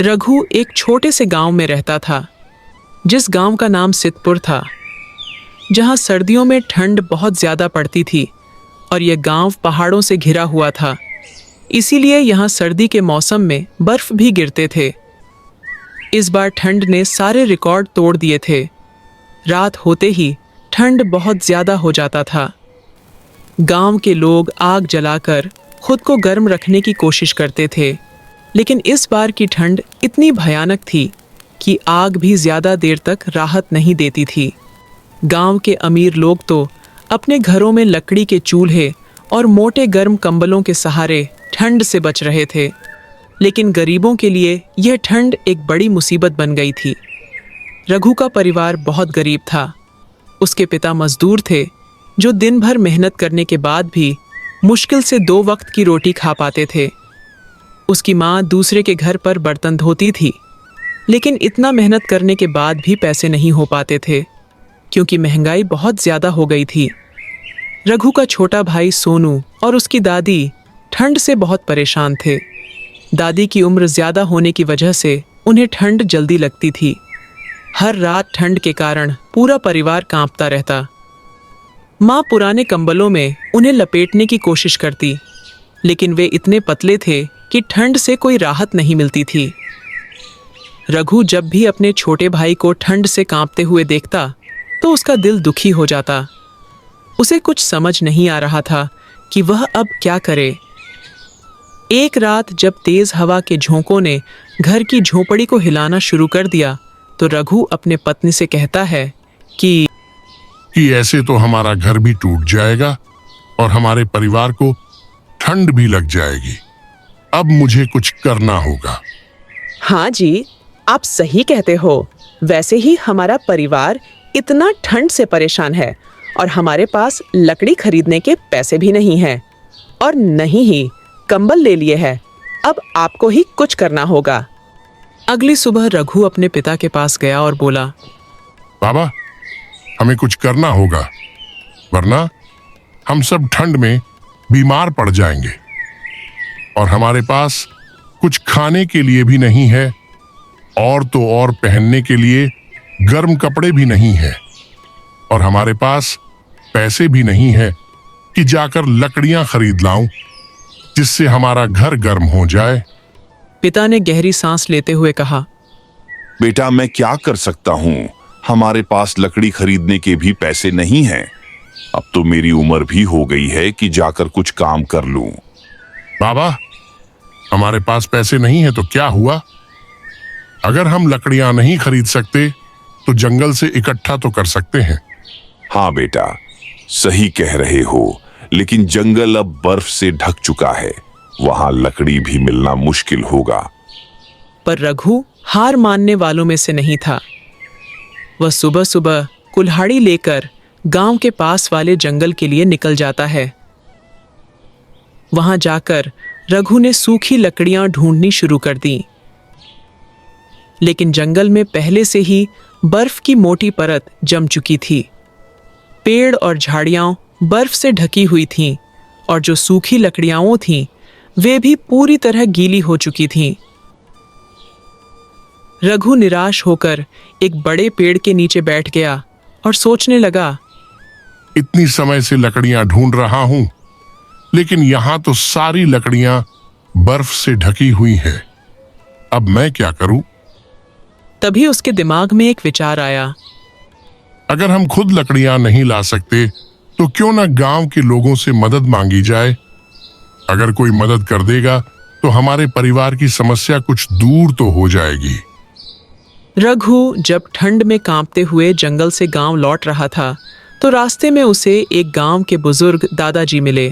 रघु एक छोटे से गांव में रहता था, जिस गांव का नाम सिद्धपुर था, जहां सर्दियों में ठंड बहुत ज़्यादा पड़ती थी और यह गांव पहाड़ों से घिरा हुआ था। इसीलिए यहाँ सर्दी के मौसम में बर्फ भी गिरते थे। इस बार ठंड ने सारे रिकॉर्ड तोड़ दिए थे। रात होते ही ठंड बहुत ज़्यादा हो जाता था। गांव के लोग आग जलाकर खुद को गर्म रखने की कोशिश करते थे, लेकिन इस बार की ठंड इतनी भयानक थी कि आग भी ज़्यादा देर तक राहत नहीं देती थी। गांव के अमीर लोग तो अपने घरों में लकड़ी के चूल्हे और मोटे गर्म कंबलों के सहारे ठंड से बच रहे थे, लेकिन गरीबों के लिए यह ठंड एक बड़ी मुसीबत बन गई थी। रघु का परिवार बहुत गरीब था। उसके पिता मजदूर थे जो दिन भर मेहनत करने के बाद भी मुश्किल से 2 वक्त की रोटी खा पाते थे। उसकी माँ दूसरे के घर पर बर्तन धोती थी, लेकिन इतना मेहनत करने के बाद भी पैसे नहीं हो पाते थे, क्योंकि महंगाई बहुत ज़्यादा हो गई थी। रघु का छोटा भाई सोनू और उसकी दादी ठंड से बहुत परेशान थे। दादी की उम्र ज़्यादा होने की वजह से उन्हें ठंड जल्दी लगती थी। हर रात ठंड के कारण पूरा परिवार कांपता रहता। माँ पुराने कंबलों में उन्हें लपेटने की कोशिश करती, लेकिन वे इतने पतले थे कि ठंड से कोई राहत नहीं मिलती थी। रघु जब भी अपने छोटे भाई को ठंड से कांपते हुए देखता तो उसका दिल दुखी हो जाता। उसे कुछ समझ नहीं आ रहा था कि वह अब क्या करे। एक रात जब तेज हवा के झोंकों ने घर की झोपड़ी को हिलाना शुरू कर दिया तो रघु अपने पत्नी से कहता है कि ऐसे तो हमारा घर भी टूट जाएगा और हमारे परिवार को ठंड भी लग जाएगी। अब मुझे कुछ करना होगा। हाँ जी, आप सही कहते हो। वैसे ही हमारा परिवार इतना ठंड से परेशान है और हमारे पास लकड़ी खरीदने के पैसे भी नहीं हैं और नहीं ही कंबल ले लिए हैं। अब आपको ही कुछ करना होगा। अगली सुबह रघु अपने पिता के पास गया और बोला, बाबा, हमें कुछ करना होगा, वरना हम सब ठंड में बीमार पड़ जाएंगे और हमारे पास कुछ खाने के लिए भी नहीं है और तो और पहनने के लिए गर्म कपड़े भी नहीं है और हमारे पास पैसे भी नहीं है कि जाकर लकड़ियां खरीद लाऊं जिससे हमारा घर गर्म हो जाए। पिता ने गहरी सांस लेते हुए कहा, बेटा, मैं क्या कर सकता हूँ? हमारे पास लकड़ी खरीदने के भी पैसे नहीं हैं। अब तो मेरी उम्र भी हो गई है कि जाकर कुछ काम कर लूं। बाबा, हमारे पास पैसे नहीं है तो क्या हुआ? अगर हम लकड़ियां नहीं खरीद सकते तो जंगल से इकट्ठा तो कर सकते हैं। हाँ बेटा, सही कह रहे हो, लेकिन जंगल अब बर्फ से ढक चुका है, वहां लकड़ी भी मिलना मुश्किल होगा। पर रघु हार मानने वालों में से नहीं था। वह सुबह सुबह कुल्हाड़ी लेकर गांव के पास वाले जंगल के लिए निकल जाता है। वहां जाकर रघु ने सूखी लकड़ियां ढूंढनी शुरू कर दी, लेकिन जंगल में पहले से ही बर्फ की मोटी परत जम चुकी थी। पेड़ और झाड़ियां बर्फ से ढकी हुई थीं और जो सूखी लकड़ियां थीं वे भी पूरी तरह गीली हो चुकी थीं। रघु निराश होकर एक बड़े पेड़ के नीचे बैठ गया और सोचने लगा, इतनी समय से लकड़ियां ढूंढ रहा हूं, लेकिन यहां तो सारी लकड़ियां बर्फ से ढकी हुई हैं। अब मैं क्या करूं? तभी उसके दिमाग में एक विचार आया। अगर हम खुद लकड़ियां नहीं ला सकते तो क्यों ना गांव के लोगों से मदद मांगी जाए। अगर कोई मदद कर देगा तो हमारे परिवार की समस्या कुछ दूर तो हो जाएगी। रघु जब ठंड में कांपते हुए जंगल से गांव लौट रहा था तो रास्ते में उसे एक गांव के बुजुर्ग दादाजी मिले।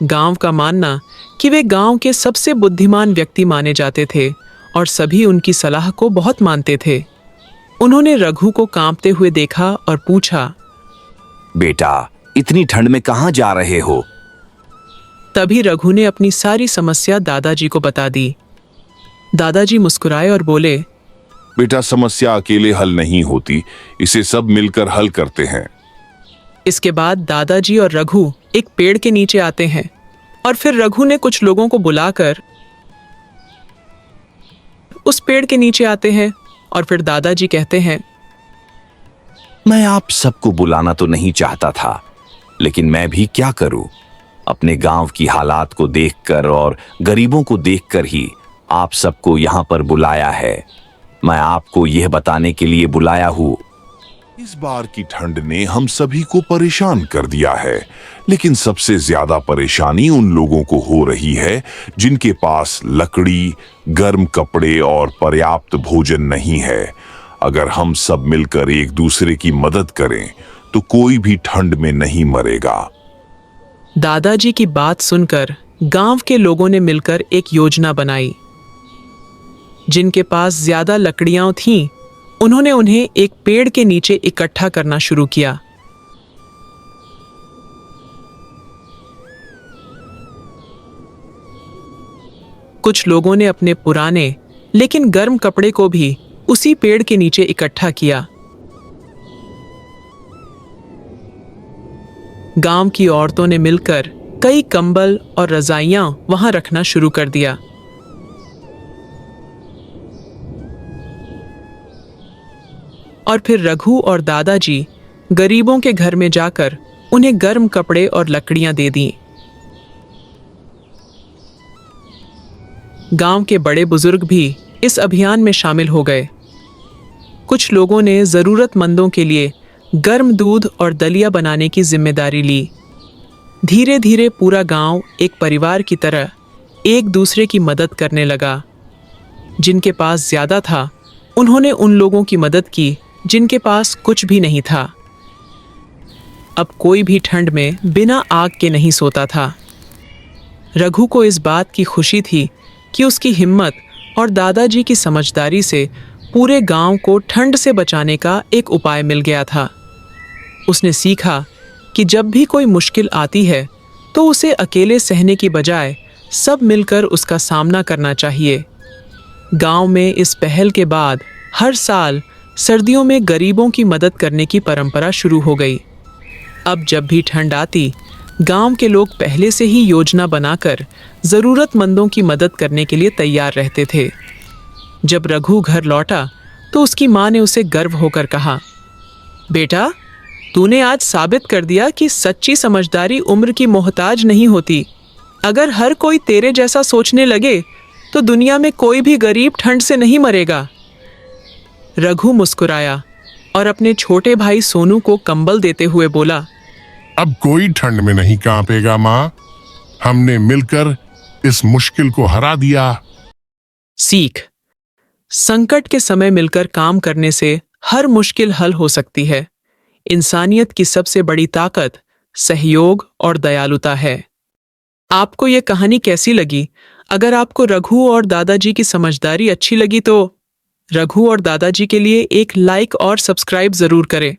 गांव का मानना कि वे गांव के सबसे बुद्धिमान व्यक्ति माने जाते थे और सभी उनकी सलाह को बहुत मानते थे। उन्होंने रघु को कांपते हुए देखा और पूछा, बेटा, इतनी ठंड में कहाँ जा रहे हो? तभी रघु ने अपनी सारी समस्या दादाजी को बता दी। दादाजी मुस्कुराए और बोले, बेटा, समस्या अकेले हल नहीं होती, इसे सब मिलकर हल करते हैं। इसके बाद दादाजी और रघु एक पेड़ के नीचे आते हैं और फिर रघु ने कुछ लोगों को बुलाकर उस पेड़ के नीचे आते हैं और फिर दादाजी कहते हैं, मैं आप सबको बुलाना तो नहीं चाहता था, लेकिन मैं भी क्या करूं? अपने गांव की हालात को देखकर और गरीबों को देखकर ही आप सबको यहां पर बुलाया है। मैं आपको यह बताने के लिए बुलाया हूं। इस बार की ठंड ने हम सभी को परेशान कर दिया है, लेकिन सबसे ज्यादा परेशानी उन लोगों को हो रही है जिनके पास लकड़ी, गर्म कपड़े और पर्याप्त भोजन नहीं है। अगर हम सब मिलकर एक दूसरे की मदद करें तो कोई भी ठंड में नहीं मरेगा। दादाजी की बात सुनकर गांव के लोगों ने मिलकर एक योजना बनाई। जिनके पास ज्यादा लकड़ियां थीं, उन्होंने उन्हें एक पेड़ के नीचे इकट्ठा करना शुरू किया। कुछ लोगों ने अपने पुराने लेकिन गर्म कपड़े को भी उसी पेड़ के नीचे इकट्ठा किया। गांव की औरतों ने मिलकर कई कंबल और रजाइयां वहां रखना शुरू कर दिया। और फिर रघु और दादाजी गरीबों के घर में जाकर उन्हें गर्म कपड़े और लकड़ियां दे दी। गांव के बड़े बुजुर्ग भी इस अभियान में शामिल हो गए। कुछ लोगों ने जरूरतमंदों के लिए गर्म दूध और दलिया बनाने की जिम्मेदारी ली। धीरे धीरे पूरा गांव एक परिवार की तरह एक दूसरे की मदद करने लगा। जिनके पास ज्यादा था, उन्होंने उन लोगों की मदद की जिनके पास कुछ भी नहीं था। अब कोई भी ठंड में बिना आग के नहीं सोता था। रघु को इस बात की खुशी थी कि उसकी हिम्मत और दादाजी की समझदारी से पूरे गांव को ठंड से बचाने का एक उपाय मिल गया था। उसने सीखा कि जब भी कोई मुश्किल आती है तो उसे अकेले सहने की बजाय सब मिलकर उसका सामना करना चाहिए। गांव में इस पहल के बाद हर साल सर्दियों में गरीबों की मदद करने की परंपरा शुरू हो गई। अब जब भी ठंड आती, गांव के लोग पहले से ही योजना बनाकर जरूरतमंदों की मदद करने के लिए तैयार रहते थे। जब रघु घर लौटा तो उसकी मां ने उसे गर्व होकर कहा, बेटा, तूने आज साबित कर दिया कि सच्ची समझदारी उम्र की मोहताज नहीं होती। अगर हर कोई तेरे जैसा सोचने लगे तो दुनिया में कोई भी गरीब ठंड से नहीं मरेगा। रघु मुस्कुराया और अपने छोटे भाई सोनू को कंबल देते हुए बोला, अब कोई ठंड में नहीं कांपेगा मां। हमने मिलकर इस मुश्किल को हरा दिया। सीख: संकट के समय मिलकर काम करने से हर मुश्किल हल हो सकती है। इंसानियत की सबसे बड़ी ताकत सहयोग और दयालुता है। आपको यह कहानी कैसी लगी? अगर आपको रघु और दादाजी की समझदारी अच्छी लगी तो रघु और दादाजी के लिए एक लाइक और सब्सक्राइब जरूर करें।